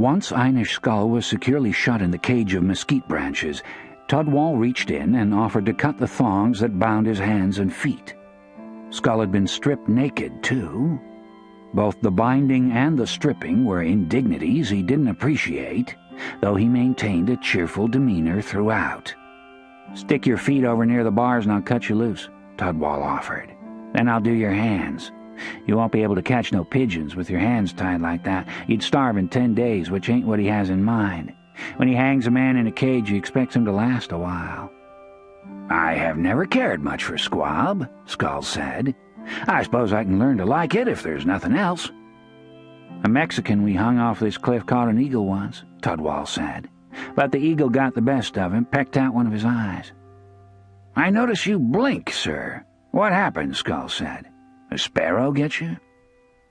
Once Einish's skull was securely shut in the cage of mesquite branches, Tudwal reached in and offered to cut the thongs that bound his hands and feet. Skull had been stripped naked, too. Both the binding and the stripping were indignities he didn't appreciate, though he maintained a cheerful demeanor throughout. "Stick your feet over near the bars and I'll cut you loose," Tudwal offered. "Then I'll do your hands. You won't be able to catch no pigeons with your hands tied like that. You'd starve in 10 days, which ain't what he has in mind. When he hangs a man in a cage, he expects him to last a while." "I have never cared much for squab," Skull said. "I suppose I can learn to like it if there's nothing else." "A Mexican we hung off this cliff caught an eagle once," Tudwal said. "But the eagle got the best of him, pecked out one of his eyes." "I notice you blink, sir. What happened?" Skull said. "A sparrow get you?"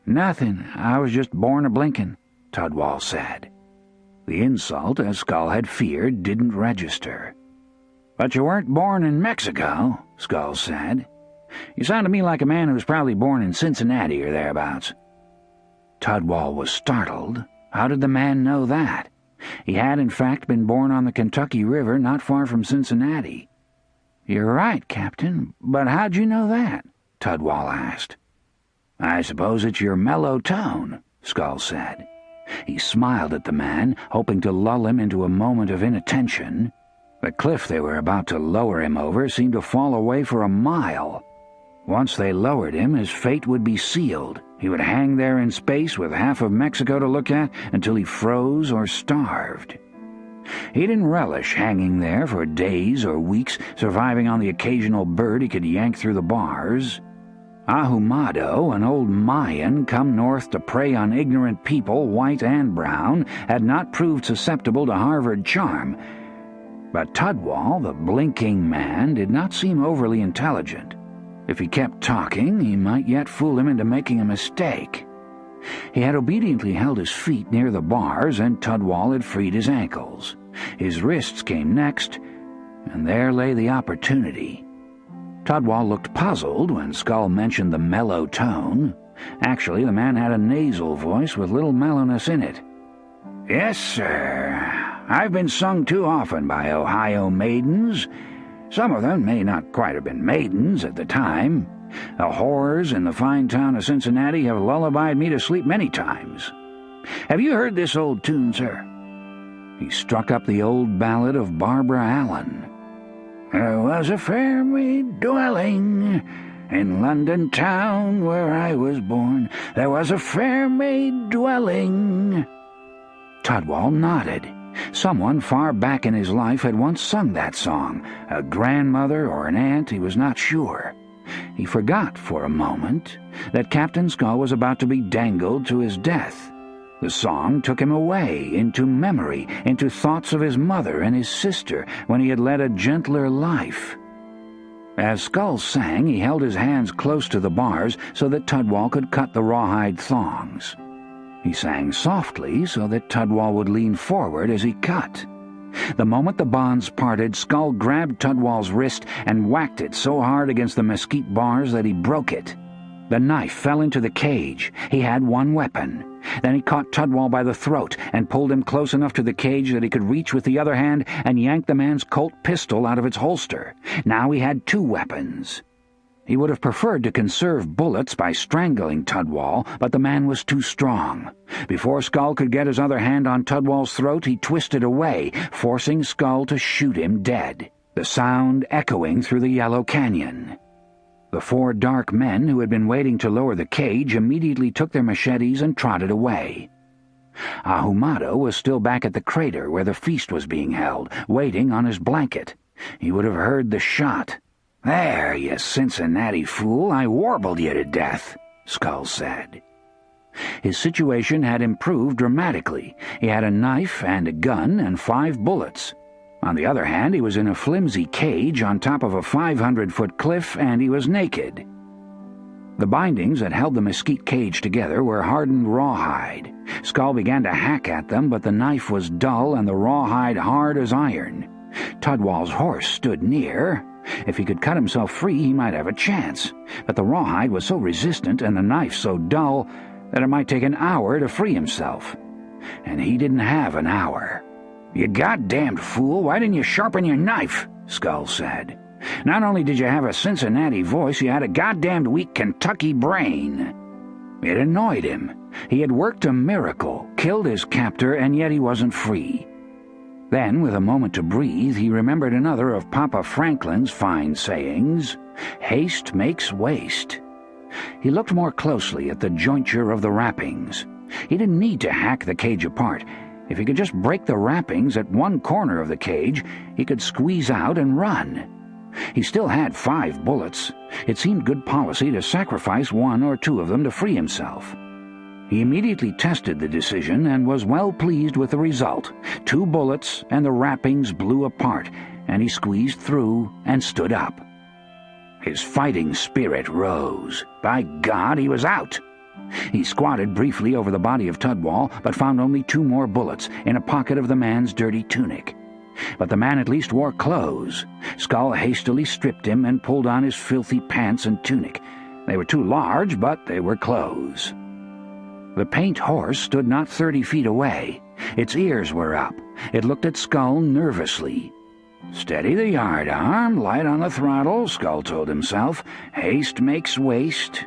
"Nothing. I was just born a-blinking," Tudwal said. The insult, as Skull had feared, didn't register. "But you weren't born in Mexico," Skull said. "You sound to me like a man who was probably born in Cincinnati or thereabouts." Tudwal was startled. How did the man know that? He had, in fact, been born on the Kentucky River not far from Cincinnati. "You're right, Captain, but how'd you know that?" Tudwal asked. "I suppose it's your mellow tone," Skull said. He smiled at the man, hoping to lull him into a moment of inattention. The cliff they were about to lower him over seemed to fall away for a mile. Once they lowered him, his fate would be sealed. He would hang there in space with half of Mexico to look at until he froze or starved. He didn't relish hanging there for days or weeks, surviving on the occasional bird he could yank through the bars. Ahumado, an old Mayan come north to prey on ignorant people, white and brown, had not proved susceptible to Harvard charm. But Tudwal, the blinking man, did not seem overly intelligent. If he kept talking, he might yet fool him into making a mistake. He had obediently held his feet near the bars, and Tudwal had freed his ankles. His wrists came next, and there lay the opportunity. Tudwal looked puzzled when Skull mentioned the mellow tone. Actually, the man had a nasal voice with little mellowness in it. "Yes, sir. I've been sung too often by Ohio maidens. Some of them may not quite have been maidens at the time. The whores in the fine town of Cincinnati have lullabied me to sleep many times. Have you heard this old tune, sir?" He struck up the old ballad of Barbara Allen. "There was a fair maid dwelling in London town where I was born. There was a fair maid dwelling." Tudwal nodded. Someone far back in his life had once sung that song, a grandmother or an aunt, he was not sure. He forgot for a moment that Captain Skull was about to be dangled to his death. The song took him away, into memory, into thoughts of his mother and his sister when he had led a gentler life. As Skull sang, he held his hands close to the bars so that Tudwal could cut the rawhide thongs. He sang softly so that Tudwal would lean forward as he cut. The moment the bonds parted, Skull grabbed Tudwal's wrist and whacked it so hard against the mesquite bars that he broke it. The knife fell into the cage. He had one weapon. Then he caught Tudwal by the throat and pulled him close enough to the cage that he could reach with the other hand and yank the man's Colt pistol out of its holster. Now he had two weapons. He would have preferred to conserve bullets by strangling Tudwal, but the man was too strong. Before Skull could get his other hand on Tudwal's throat, he twisted away, forcing Skull to shoot him dead, the sound echoing through the yellow canyon. The four dark men who had been waiting to lower the cage immediately took their machetes and trotted away. Ahumado was still back at the crater where the feast was being held, waiting on his blanket. He would have heard the shot. "There, you Cincinnati fool, I warbled you to death," Skull said. His situation had improved dramatically. He had a knife and a gun and 5 bullets. On the other hand, he was in a flimsy cage on top of a 500-foot cliff, and he was naked. The bindings that held the mesquite cage together were hardened rawhide. Skull began to hack at them, but the knife was dull and the rawhide hard as iron. Tudwal's horse stood near. If he could cut himself free, he might have a chance, but the rawhide was so resistant and the knife so dull that it might take an hour to free himself. and he didn't have an hour. "You goddamned fool, why didn't you sharpen your knife?" Skull said. "Not only did you have a Cincinnati voice, you had a goddamned weak Kentucky brain." It annoyed him. He had worked a miracle, killed his captor, and yet he wasn't free. Then, with a moment to breathe, he remembered another of Papa Franklin's fine sayings: "Haste makes waste." He looked more closely at the jointure of the wrappings. He didn't need to hack the cage apart. If he could just break the wrappings at one corner of the cage, he could squeeze out and run. He still had 5 bullets. It seemed good policy to sacrifice 1 or 2 of them to free himself. He immediately tested the decision and was well pleased with the result. 2 bullets and the wrappings blew apart, and he squeezed through and stood up. His fighting spirit rose. By God, he was out! He squatted briefly over the body of Tudwall, but found only 2 more bullets in a pocket of the man's dirty tunic. But the man at least wore clothes. Skull hastily stripped him and pulled on his filthy pants and tunic. They were too large, but they were clothes. The paint horse stood not 30 feet away. Its ears were up. It looked at Skull nervously. "Steady the yardarm, light on the throttle," Skull told himself. "Haste makes waste."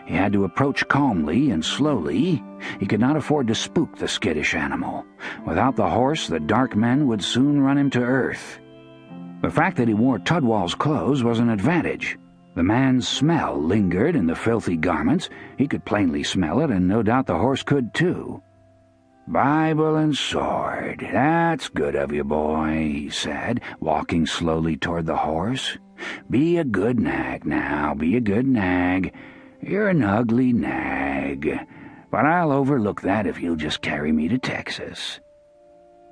He had to approach calmly and slowly. He could not afford to spook the skittish animal. Without the horse, the dark men would soon run him to earth. The fact that he wore Tudwall's clothes was an advantage. The man's smell lingered in the filthy garments. He could plainly smell it, and no doubt the horse could too. "Bible and sword, that's good of you, boy," he said, walking slowly toward the horse. "Be a good nag now, be a good nag. You're an ugly nag, but I'll overlook that if you'll just carry me to Texas."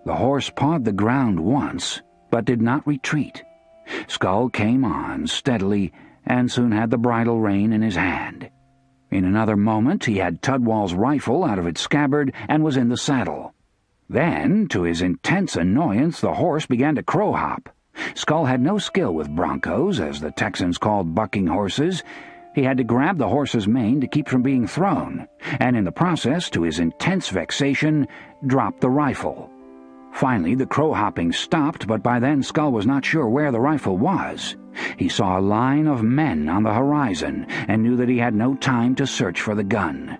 The horse pawed the ground once, but did not retreat. Skull came on steadily and soon had the bridle rein in his hand. In another moment he had Tudwall's rifle out of its scabbard and was in the saddle. Then, to his intense annoyance, the horse began to crow-hop. Skull had no skill with broncos, as the Texans called bucking horses. He had to grab the horse's mane to keep from being thrown, and in the process, to his intense vexation, dropped the rifle. Finally, the crow-hopping stopped, but by then Skull was not sure where the rifle was. He saw a line of men on the horizon and knew that he had no time to search for the gun.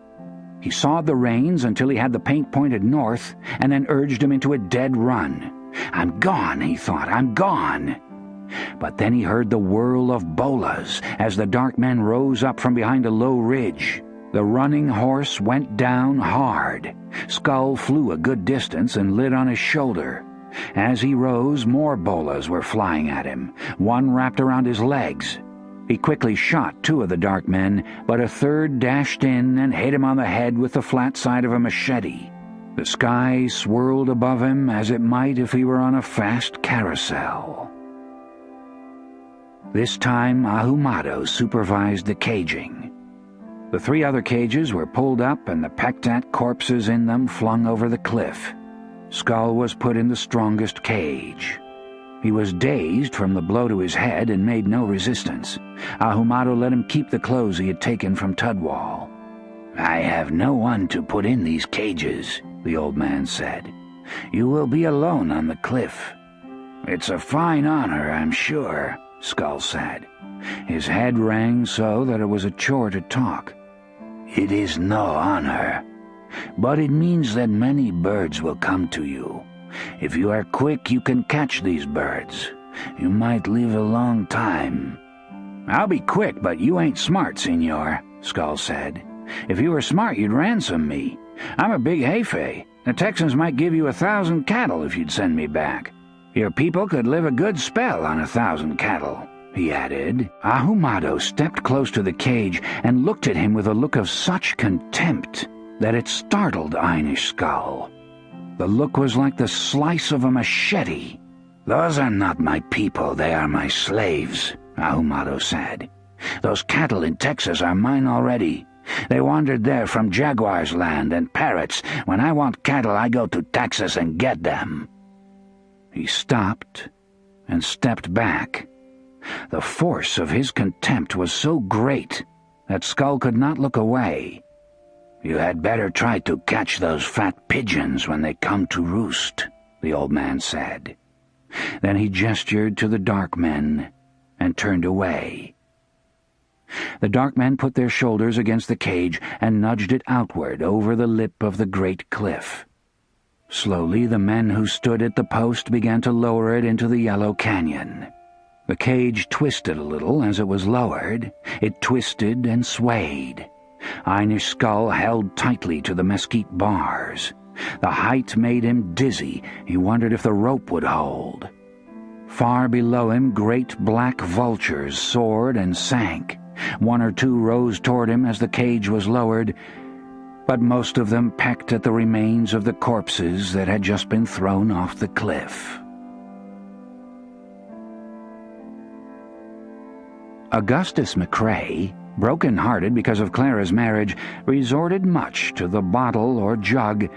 He sawed the reins until he had the paint pointed north and then urged him into a dead run. "I'm gone," he thought, "I'm gone." But then he heard the whirl of bolas as the dark men rose up from behind a low ridge. The running horse went down hard. Skull flew a good distance and lit on his shoulder. As he rose, more bolas were flying at him. One wrapped around his legs. He quickly shot 2 of the dark men, but a third dashed in and hit him on the head with the flat side of a machete. The sky swirled above him as it might if he were on a fast carousel. This time Ahumado supervised the caging. The 3 other cages were pulled up and the pecked-at corpses in them flung over the cliff. Skull was put in the strongest cage. He was dazed from the blow to his head and made no resistance. Ahumado let him keep the clothes he had taken from Tudwall. "I have no one to put in these cages," the old man said. "You will be alone on the cliff." "It's a fine honor, I'm sure," Skull said. His head rang so that it was a chore to talk. "It is no honor, but it means that many birds will come to you. If you are quick, you can catch these birds. You might live a long time." "I'll be quick, but you ain't smart, senor," Skull said. "If you were smart, you'd ransom me. I'm a big Hefe. The Texans might give you 1,000 cattle if you'd send me back. Your people could live a good spell on 1,000 cattle," he added. Ahumado stepped close to the cage and looked at him with a look of such contempt that it startled Einish Skull. The look was like the slice of a machete. "Those are not my people, they are my slaves," Ahumado said. "Those cattle in Texas are mine already. They wandered there from Jaguar's land and parrots. When I want cattle, I go to Texas and get them." He stopped and stepped back. The force of his contempt was so great that Skull could not look away. "You had better try to catch those fat pigeons when they come to roost," the old man said. Then he gestured to the dark men and turned away. The dark men put their shoulders against the cage and nudged it outward over the lip of the great cliff. Slowly, the men who stood at the post began to lower it into the yellow canyon. The cage twisted a little as it was lowered. It twisted and swayed. Einish's skull held tightly to the mesquite bars. The height made him dizzy. He wondered if the rope would hold. Far below him, great black vultures soared and sank. One or two rose toward him as the cage was lowered, but most of them pecked at the remains of the corpses that had just been thrown off the cliff. Augustus McCrae, broken-hearted because of Clara's marriage, resorted much to the bottle or jug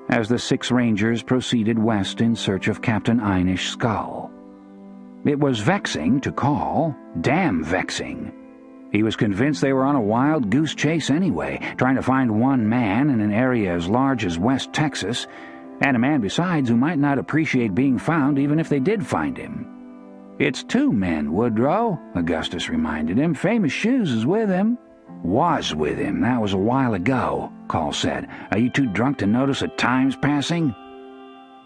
as the 6 rangers proceeded west in search of Captain Einish's skull. It was vexing to call, damn vexing. He was convinced they were on a wild goose chase anyway, trying to find one man in an area as large as West Texas, and a man besides who might not appreciate being found even if they did find him. "It's 2 men, Woodrow," Augustus reminded him. "Famous Shoes is with him." "Was with him. That was a while ago," Call said. "Are you too drunk to notice that time's passing?"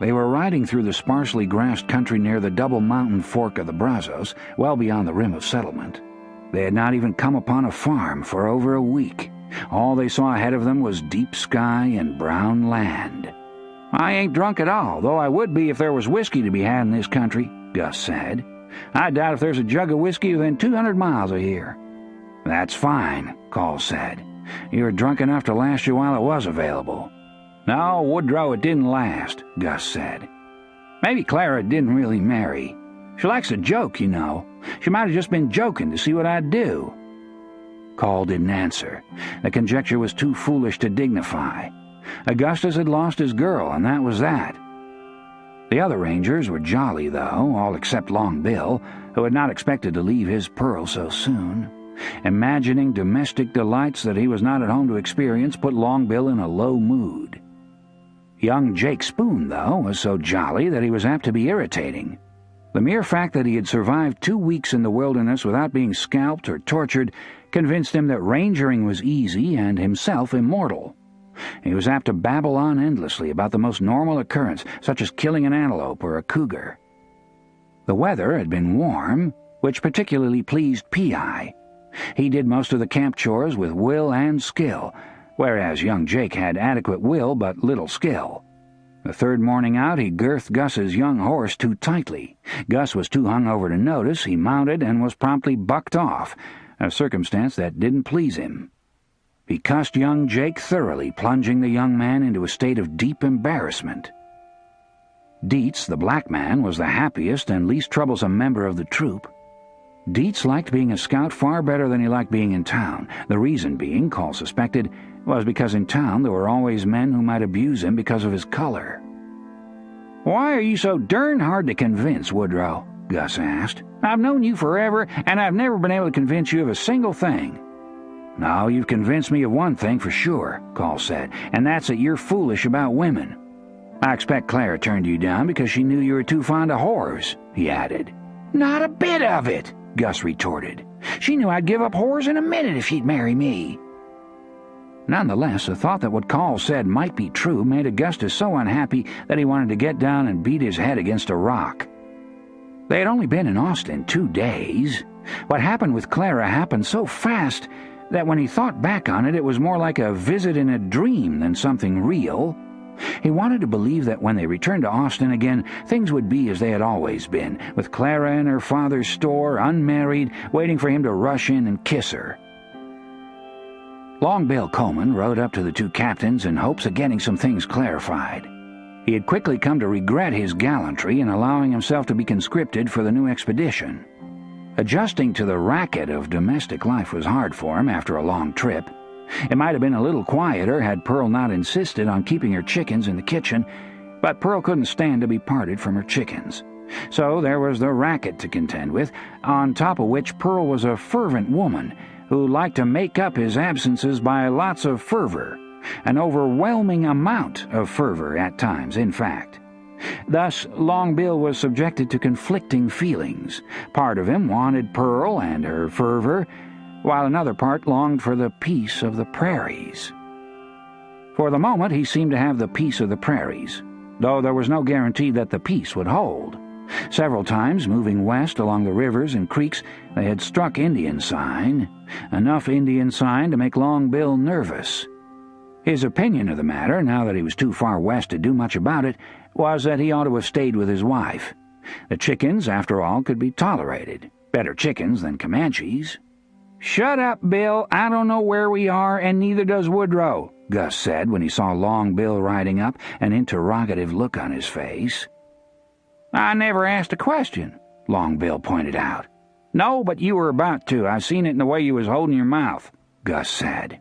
They were riding through the sparsely grassed country near the double mountain fork of the Brazos, well beyond the rim of settlement. They had not even come upon a farm for over a week. All they saw ahead of them was deep sky and brown land. "I ain't drunk at all, though I would be if there was whiskey to be had in this country," Gus said. "I doubt if there's a jug of whiskey within 200 miles of here." "That's fine," Call said. "You were drunk enough to last you while it was available." "No, Woodrow, it didn't last," Gus said. "Maybe Clara didn't really marry. She likes a joke, you know. She might have just been joking to see what I'd do." Call didn't answer. The conjecture was too foolish to dignify. Augustus had lost his girl, and that was that. The other rangers were jolly, though, all except Long Bill, who had not expected to leave his pearl so soon. Imagining domestic delights that he was not at home to experience put Long Bill in a low mood. Young Jake Spoon, though, was so jolly that he was apt to be irritating. The mere fact that he had survived 2 weeks in the wilderness without being scalped or tortured convinced him that rangering was easy and himself immortal. He was apt to babble on endlessly about the most normal occurrence, such as killing an antelope or a cougar. The weather had been warm, which particularly pleased P.I. He did most of the camp chores with will and skill, whereas young Jake had adequate will but little skill. The 3rd morning out, he girthed Gus's young horse too tightly. Gus was too hungover to notice. He mounted and was promptly bucked off, a circumstance that didn't please him. He cussed young Jake thoroughly, plunging the young man into a state of deep embarrassment. Dietz, the black man, was the happiest and least troublesome member of the troop. Dietz liked being a scout far better than he liked being in town. The reason being, Call suspected, was because in town there were always men who might abuse him because of his color. "Why are you so darn hard to convince, Woodrow?" Gus asked. "I've known you forever, and I've never been able to convince you of a single thing." "No, you've convinced me of one thing for sure," Call said, "and that's that you're foolish about women. I expect Clara turned you down because she knew you were too fond of whores," he added. "Not a bit of it," Gus retorted. "She knew I'd give up whores in a minute if she'd marry me." Nonetheless, the thought that what Call said might be true made Augustus so unhappy that he wanted to get down and beat his head against a rock. They had only been in Austin 2 days. What happened with Clara happened so fast that when he thought back on it, it was more like a visit in a dream than something real. He wanted to believe that when they returned to Austin again, things would be as they had always been, with Clara in her father's store, unmarried, waiting for him to rush in and kiss her. Long Bill Coleman rode up to the 2 captains in hopes of getting some things clarified. He had quickly come to regret his gallantry in allowing himself to be conscripted for the new expedition. Adjusting to the racket of domestic life was hard for him after a long trip. It might have been a little quieter had Pearl not insisted on keeping her chickens in the kitchen, but Pearl couldn't stand to be parted from her chickens. So there was the racket to contend with, on top of which Pearl was a fervent woman who liked to make up his absences by lots of fervor, An overwhelming amount of fervor at times, in fact. Thus, Long Bill was subjected to conflicting feelings. Part of him wanted Pearl and her fervor, while another part longed for the peace of the prairies. For the moment, he seemed to have the peace of the prairies, though there was no guarantee that the peace would hold. Several times, moving west along the rivers and creeks, they had struck Indian sign, enough Indian sign to make Long Bill nervous. His opinion of the matter, now that he was too far west to do much about it, was that he ought to have stayed with his wife. The chickens, after all, could be tolerated. Better chickens than Comanches. "Shut up, Bill. I don't know where we are, and neither does Woodrow," Gus said when he saw Long Bill riding up, an interrogative look on his face. "I never asked a question," Long Bill pointed out. "No, but you were about to. I seen it in the way you was holding your mouth," Gus said.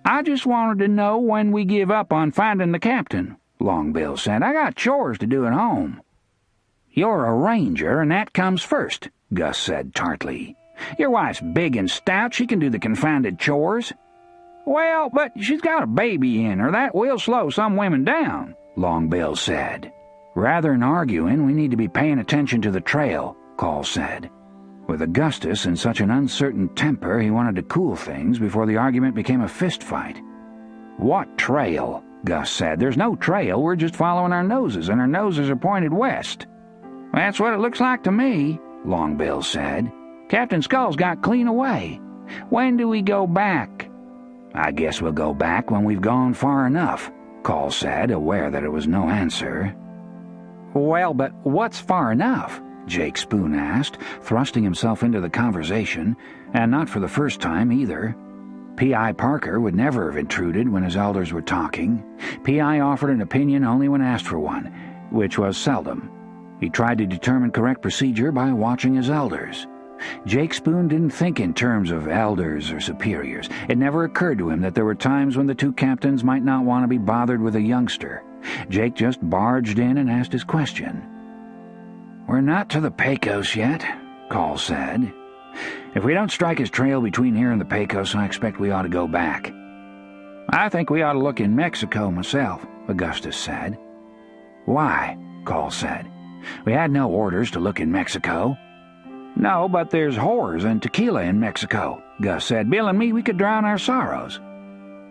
"I just wanted to know when we give up on finding the captain," Long Bill said. "I got chores to do at home." "You're a ranger, and that comes first," Gus said tartly. "Your wife's big and stout. She can do the confounded chores." "Well, but she's got a baby in her. That will slow some women down," Long Bill said. "Rather than arguing, we need to be paying attention to the trail," Call said. With Augustus in such an uncertain temper, he wanted to cool things before the argument became a fist fight. "What trail?" Gus said. "There's no trail. We're just following our noses, and our noses are pointed west." "That's what it looks like to me," Long Bill said. "Captain Skull's got clean away. When do we go back?" "I guess we'll go back when we've gone far enough," Call said, aware that it was no answer. "Well, but what's far enough?" Jake Spoon asked, thrusting himself into the conversation, and not for the first time either. P.I. Parker would never have intruded when his elders were talking. P.I. offered an opinion only when asked for one, which was seldom. He tried to determine correct procedure by watching his elders. Jake Spoon didn't think in terms of elders or superiors. It never occurred to him that there were times when the two captains might not want to be bothered with a youngster. Jake just barged in and asked his question. "We're not to the Pecos yet," Call said. "If we don't strike his trail between here and the Pecos, I expect we ought to go back." "I think we ought to look in Mexico myself," Augustus said. "Why?" Call said. "We had no orders to look in Mexico." "No, but there's whores and tequila in Mexico," Gus said. "Bill and me, we could drown our sorrows."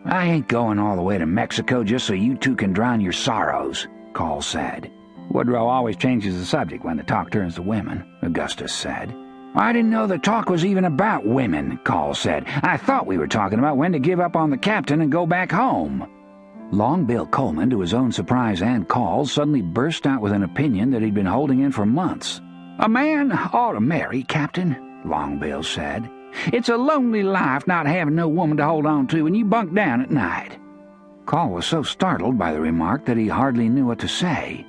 "I ain't going all the way to Mexico just so you two can drown your sorrows," Call said. "Woodrow always changes the subject when the talk turns to women," Augustus said. "I didn't know the talk was even about women," Call said. "I thought we were talking about when to give up on the captain and go back home." Long Bill Coleman, to his own surprise and Call's, suddenly burst out with an opinion that he'd been holding in for months. "A man ought to marry, Captain," Long Bill said. "It's a lonely life not having no woman to hold on to when you bunk down at night." Call was so startled by the remark that he hardly knew what to say.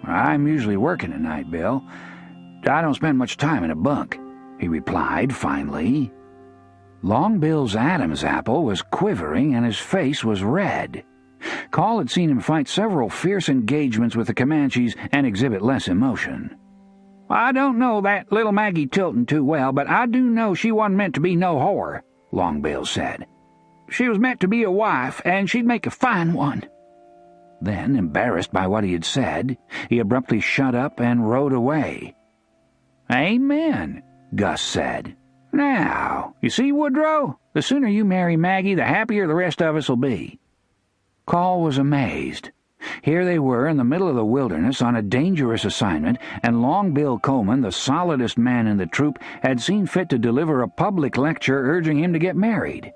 "I'm usually working at night, Bill. I don't spend much time in a bunk," he replied finally. Long Bill's Adam's apple was quivering and his face was red. Call had seen him fight several fierce engagements with the Comanches and exhibit less emotion. "I don't know that little Maggie Tilton too well, but I do know she wasn't meant to be no whore," Long Bill said. "She was meant to be a wife, and she'd make a fine one." Then, embarrassed by what he had said, he abruptly shut up and rode away. "Amen," Gus said. "Now, you see, Woodrow, the sooner you marry Maggie, the happier the rest of us will be." Call was amazed. Here they were in the middle of the wilderness on a dangerous assignment, and Long Bill Coleman, the solidest man in the troop, had seen fit to deliver a public lecture urging him to get married.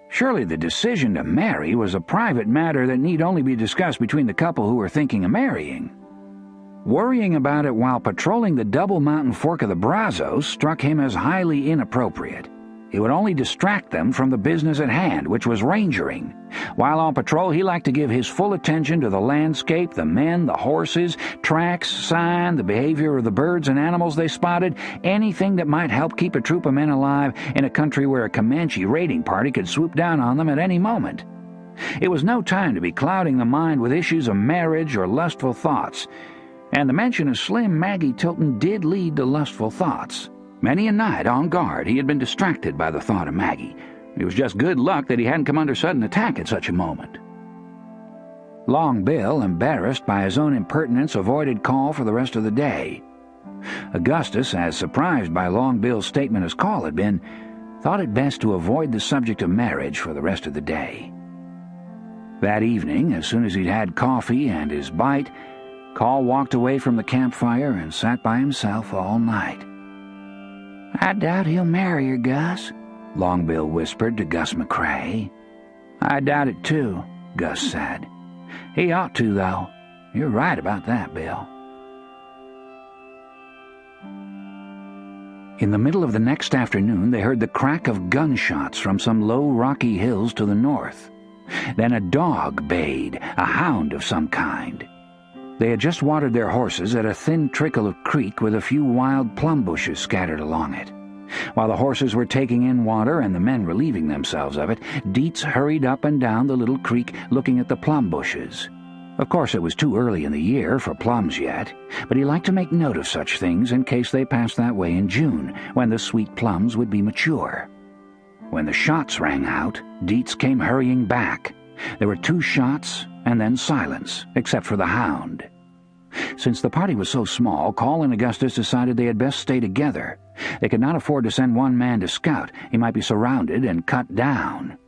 Surely the decision to marry was a private matter that need only be discussed between the couple who were thinking of marrying. Worrying about it while patrolling the Double Mountain Fork of the Brazos struck him as highly inappropriate. It would only distract them from the business at hand, which was rangering. While on patrol, he liked to give his full attention to the landscape, the men, the horses, tracks, sign, the behavior of the birds and animals they spotted, anything that might help keep a troop of men alive in a country where a Comanche raiding party could swoop down on them at any moment. It was no time to be clouding the mind with issues of marriage or lustful thoughts, and the mention of slim Maggie Tilton did lead to lustful thoughts. Many a night on guard he had been distracted by the thought of Maggie, It was just good luck that he hadn't come under sudden attack at such a moment. Long Bill, embarrassed by his own impertinence, avoided call for the rest of the day. Augustus, as surprised by Long Bill's statement as call had been, thought it best to avoid the subject of marriage for the rest of the day. That evening, as soon as he'd had coffee and his bite, Call walked away from the campfire and sat by himself all night. "I doubt he'll marry her, Gus," Long Bill whispered to Gus McCrae. "I doubt it too," Gus said. "He ought to, though. You're right about that, Bill." In the middle of the next afternoon, they heard the crack of gunshots from some low rocky hills to the north. Then a dog bayed, a hound of some kind. They had just watered their horses at a thin trickle of creek with a few wild plum bushes scattered along it. While the horses were taking in water and the men relieving themselves of it, Dietz hurried up and down the little creek looking at the plum bushes. Of course, it was too early in the year for plums yet, but he liked to make note of such things in case they passed that way in June, when the sweet plums would be mature. When the shots rang out, Dietz came hurrying back. There were 2 shots, and then silence, except for the hound. Since the party was so small, Call and Augustus decided they had best stay together. They could not afford to send one man to scout. He might be surrounded and cut down.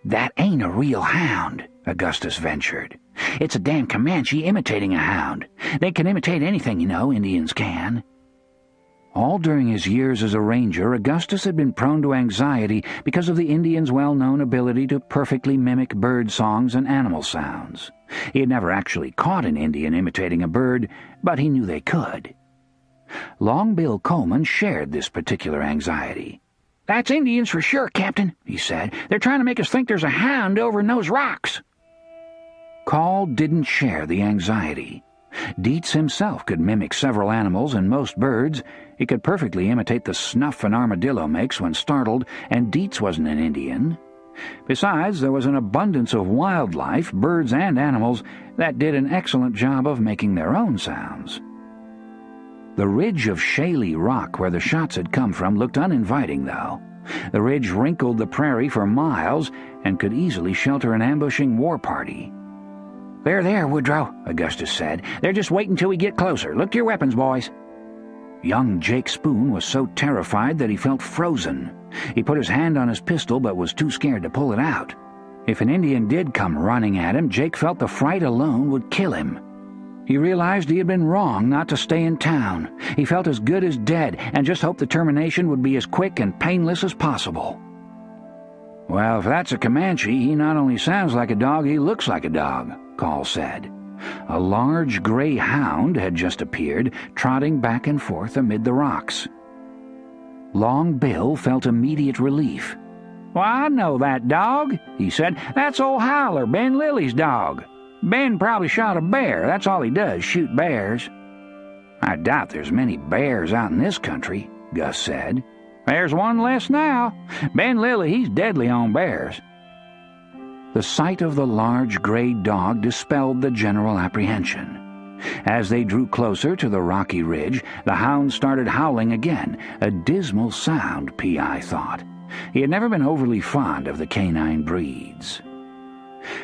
"That ain't a real hound," Augustus ventured. "It's a damn Comanche imitating a hound. They can imitate anything, you know, Indians can." All during his years as a ranger, Augustus had been prone to anxiety because of the Indians' well-known ability to perfectly mimic bird songs and animal sounds. He had never actually caught an Indian imitating a bird, but he knew they could. Long Bill Coleman shared this particular anxiety. "That's Indians for sure, Captain," he said. "They're trying to make us think there's a hound over in those rocks." Call didn't share the anxiety. Dietz himself could mimic several animals and most birds. He could perfectly imitate the snuff an armadillo makes when startled, and Dietz wasn't an Indian. Besides, there was an abundance of wildlife, birds and animals, that did an excellent job of making their own sounds. The ridge of shaly rock where the shots had come from looked uninviting, though. The ridge wrinkled the prairie for miles and could easily shelter an ambushing war party. "They're there, Woodrow," Augustus said. "They're just waiting till we get closer. Look to your weapons, boys." Young Jake Spoon was so terrified that he felt frozen. He put his hand on his pistol but was too scared to pull it out. If an Indian did come running at him, Jake felt the fright alone would kill him. He realized he had been wrong not to stay in town. He felt as good as dead and just hoped the termination would be as quick and painless as possible. "Well, if that's a Comanche, he not only sounds like a dog, he looks like a dog," Call said. A large gray hound had just appeared, trotting back and forth amid the rocks. Long Bill felt immediate relief. "Well, I know that dog," he said. "That's old Howler, Ben Lilly's dog. Ben probably shot a bear. That's all he does, shoot bears." "I doubt there's many bears out in this country," Gus said. "There's one less now. Ben Lilly, he's deadly on bears." The sight of the large gray dog dispelled the general apprehension. As they drew closer to the rocky ridge, the hound started howling again, a dismal sound, P.I. thought. He had never been overly fond of the canine breeds.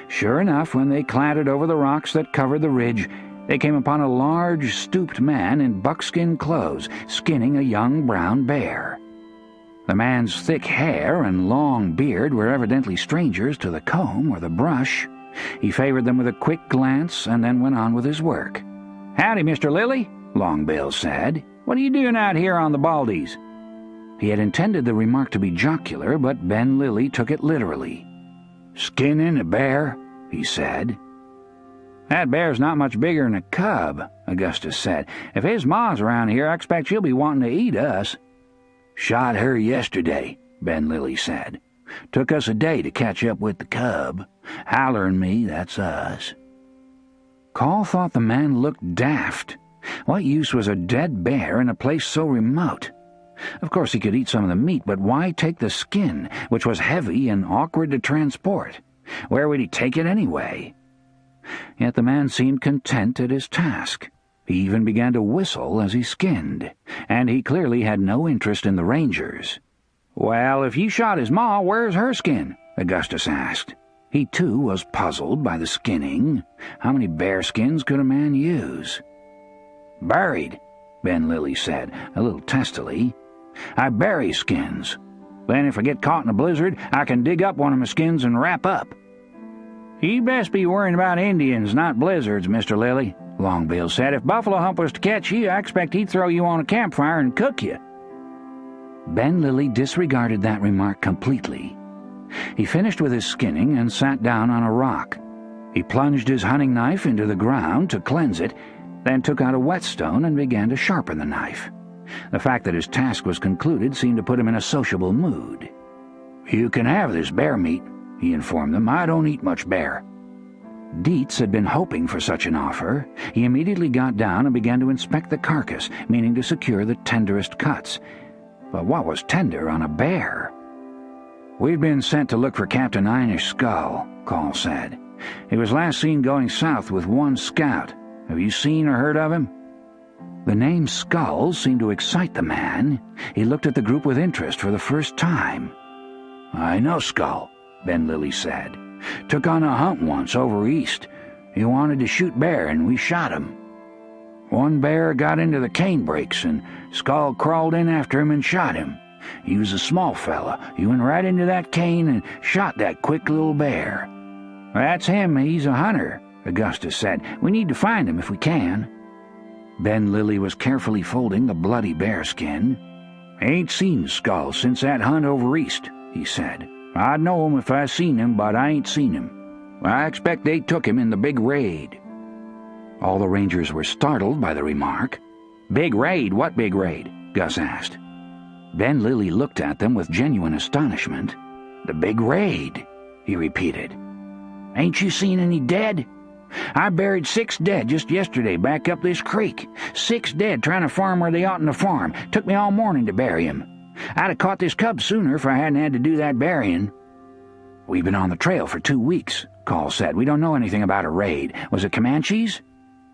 Sure enough, when they clattered over the rocks that covered the ridge, they came upon a large, stooped man in buckskin clothes, skinning a young brown bear. The man's thick hair and long beard were evidently strangers to the comb or the brush. He favored them with a quick glance and then went on with his work. "Howdy, Mr. Lilly," Long Bill said. "What are you doing out here on the Baldies?" He had intended the remark to be jocular, but Ben Lilly took it literally. "Skinning a bear," he said. "That bear's not much bigger than a cub," Augustus said. "If his ma's around here, I expect she'll be wanting to eat us." "Shot her yesterday," Ben Lilly said. "Took us a day to catch up with the cub. Howler and me, that's us." Call thought the man looked daft. What use was a dead bear in a place so remote? Of course he could eat some of the meat, but why take the skin, which was heavy and awkward to transport? Where would he take it anyway? Yet the man seemed content at his task. He even began to whistle as he skinned, and he clearly had no interest in the Rangers. "Well, if you shot his ma, where's her skin?" Augustus asked. He, too, was puzzled by the skinning. How many bear skins could a man use? "Buried," Ben Lilly said, a little testily. "I bury skins. Then if I get caught in a blizzard, I can dig up one of my skins and wrap up." "You best be worrying about Indians, not blizzards, Mr. Lilly," Longbill said. "If Buffalo Hump was to catch you, I expect he'd throw you on a campfire and cook you." Ben Lilly disregarded that remark completely. He finished with his skinning and sat down on a rock. He plunged his hunting knife into the ground to cleanse it, then took out a whetstone and began to sharpen the knife. The fact that his task was concluded seemed to put him in a sociable mood. "You can have this bear meat," he informed them. "I don't eat much bear." Dietz had been hoping for such an offer. He immediately got down and began to inspect the carcass, meaning to secure the tenderest cuts. But what was tender on a bear? "We've been sent to look for Captain Einish's skull," Call said. "He was last seen going south with one scout. Have you seen or heard of him?" The name Skull seemed to excite the man. He looked at the group with interest for the first time. "I know Skull," Ben Lilly said. "Took on a hunt once over east. He wanted to shoot bear, and we shot him. One bear got into the cane brakes, and Skull crawled in after him and shot him. He was a small fella. He went right into that cane and shot that quick little bear." "That's him. He's a hunter," Augustus said. "We need to find him if we can." Ben Lilly was carefully folding the bloody bearskin. "Ain't seen Skull since that hunt over east," he said. "I'd know him if I seen him, but I ain't seen him. I expect they took him in the big raid." All the rangers were startled by the remark. "Big raid? What big raid?" Gus asked. Ben Lilly looked at them with genuine astonishment. "The big raid," he repeated. "Ain't you seen any dead? I buried 6 dead just yesterday back up this creek. 6 dead trying to farm where they oughtn't to farm. Took me all morning to bury 'em. I'd have caught this cub sooner if I hadn't had to do that burying." "We've been on the trail for 2 weeks," Call said. "We don't know anything about a raid. Was it Comanches?"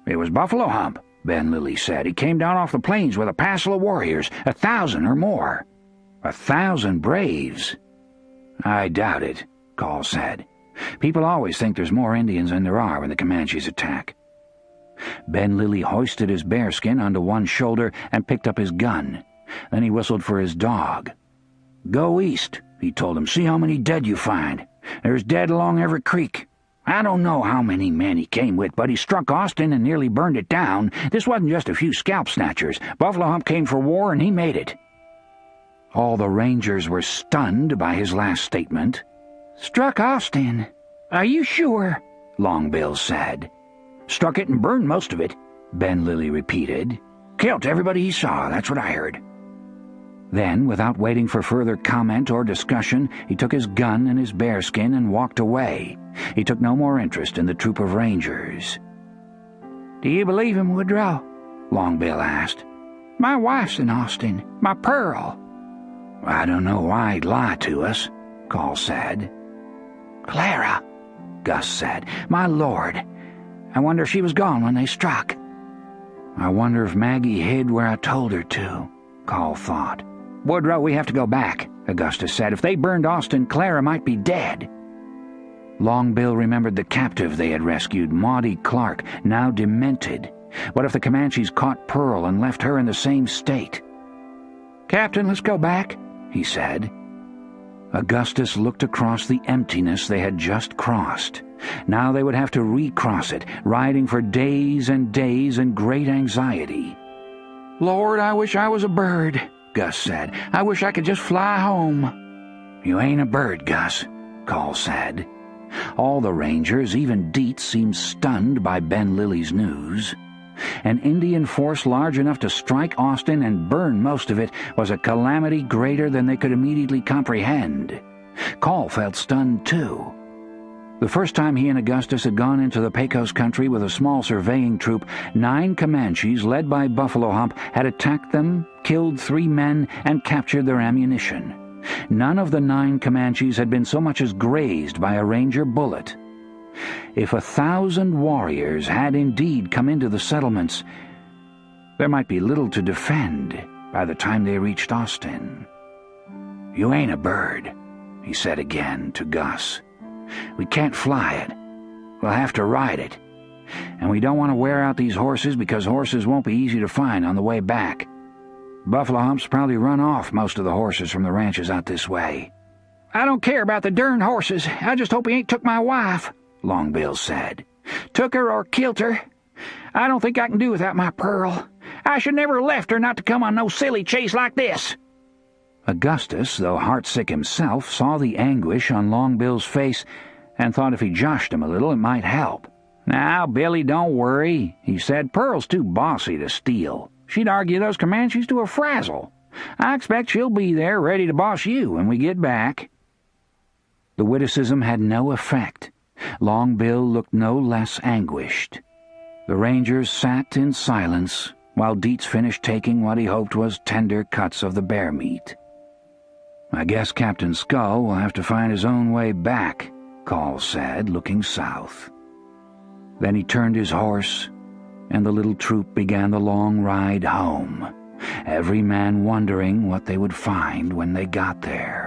"It was Buffalo Hump," Ben Lilly said. "He came down off the plains with a passel of warriors, 1,000 or more." 1,000 braves? "I doubt it," Call said. "People always think there's more Indians than there are when the Comanches attack." Ben Lilly hoisted his bearskin onto one shoulder and picked up his gun. Then he whistled for his dog. "Go east," he told him. "See how many dead you find. There's dead along every creek. I don't know how many men he came with, but he struck Austin and nearly burned it down. This wasn't just a few scalp snatchers. Buffalo Hump came for war, and he made it." All the rangers were stunned by his last statement. "Struck Austin? Are you sure?" Longbill said. "Struck it and burned most of it," Ben Lilly repeated. "Killed everybody he saw, that's what I heard." Then, without waiting for further comment or discussion, he took his gun and his bearskin and walked away. He took no more interest in the troop of rangers. "Do you believe him, Woodrow?" Longbill asked. "My wife's in Austin, my Pearl." "I don't know why he'd lie to us," Call said. "Clara," Gus said. "My lord, I wonder if she was gone when they struck." "I wonder if Maggie hid where I told her to," Call thought. "Woodrow, we have to go back," Augustus said. "If they burned Austin, Clara might be dead." Longbill remembered the captive they had rescued, Maudie Clark, now demented. What if the Comanches caught Pearl and left her in the same state? "Captain, let's go back," he said. Augustus looked across the emptiness they had just crossed. Now they would have to recross it, riding for days and days in great anxiety. "Lord, I wish I was a bird," Gus said. "I wish I could just fly home." "You ain't a bird, Gus," Call said. All the rangers, even Dietz, seemed stunned by Ben Lilly's news. An Indian force large enough to strike Austin and burn most of it was a calamity greater than they could immediately comprehend. Call felt stunned, too. The first time he and Augustus had gone into the Pecos country with a small surveying troop, 9 Comanches, led by Buffalo Hump, had attacked them, killed 3 men, and captured their ammunition. None of the 9 Comanches had been so much as grazed by a ranger bullet. If 1,000 warriors had indeed come into the settlements, there might be little to defend by the time they reached Austin. "You ain't a bird," he said again to Gus. "We can't fly it. We'll have to ride it. And we don't want to wear out these horses because horses won't be easy to find on the way back. Buffalo Hump's probably run off most of the horses from the ranches out this way." "I don't care about the darn horses. I just hope he ain't took my wife," Long Bill said. "Took her or killed her. I don't think I can do without my Pearl. I should never have left her not to come on no silly chase like this." Augustus, though heartsick himself, saw the anguish on Long Bill's face and thought if he joshed him a little it might help. "Now, Billy, don't worry," he said. "Pearl's too bossy to steal. She'd argue those Comanches to a frazzle. I expect she'll be there ready to boss you when we get back." The witticism had no effect. Long Bill looked no less anguished. The rangers sat in silence while Dietz finished taking what he hoped was tender cuts of the bear meat. "I guess Captain Skull will have to find his own way back," Call said, looking south. Then he turned his horse, and the little troop began the long ride home, every man wondering what they would find when they got there.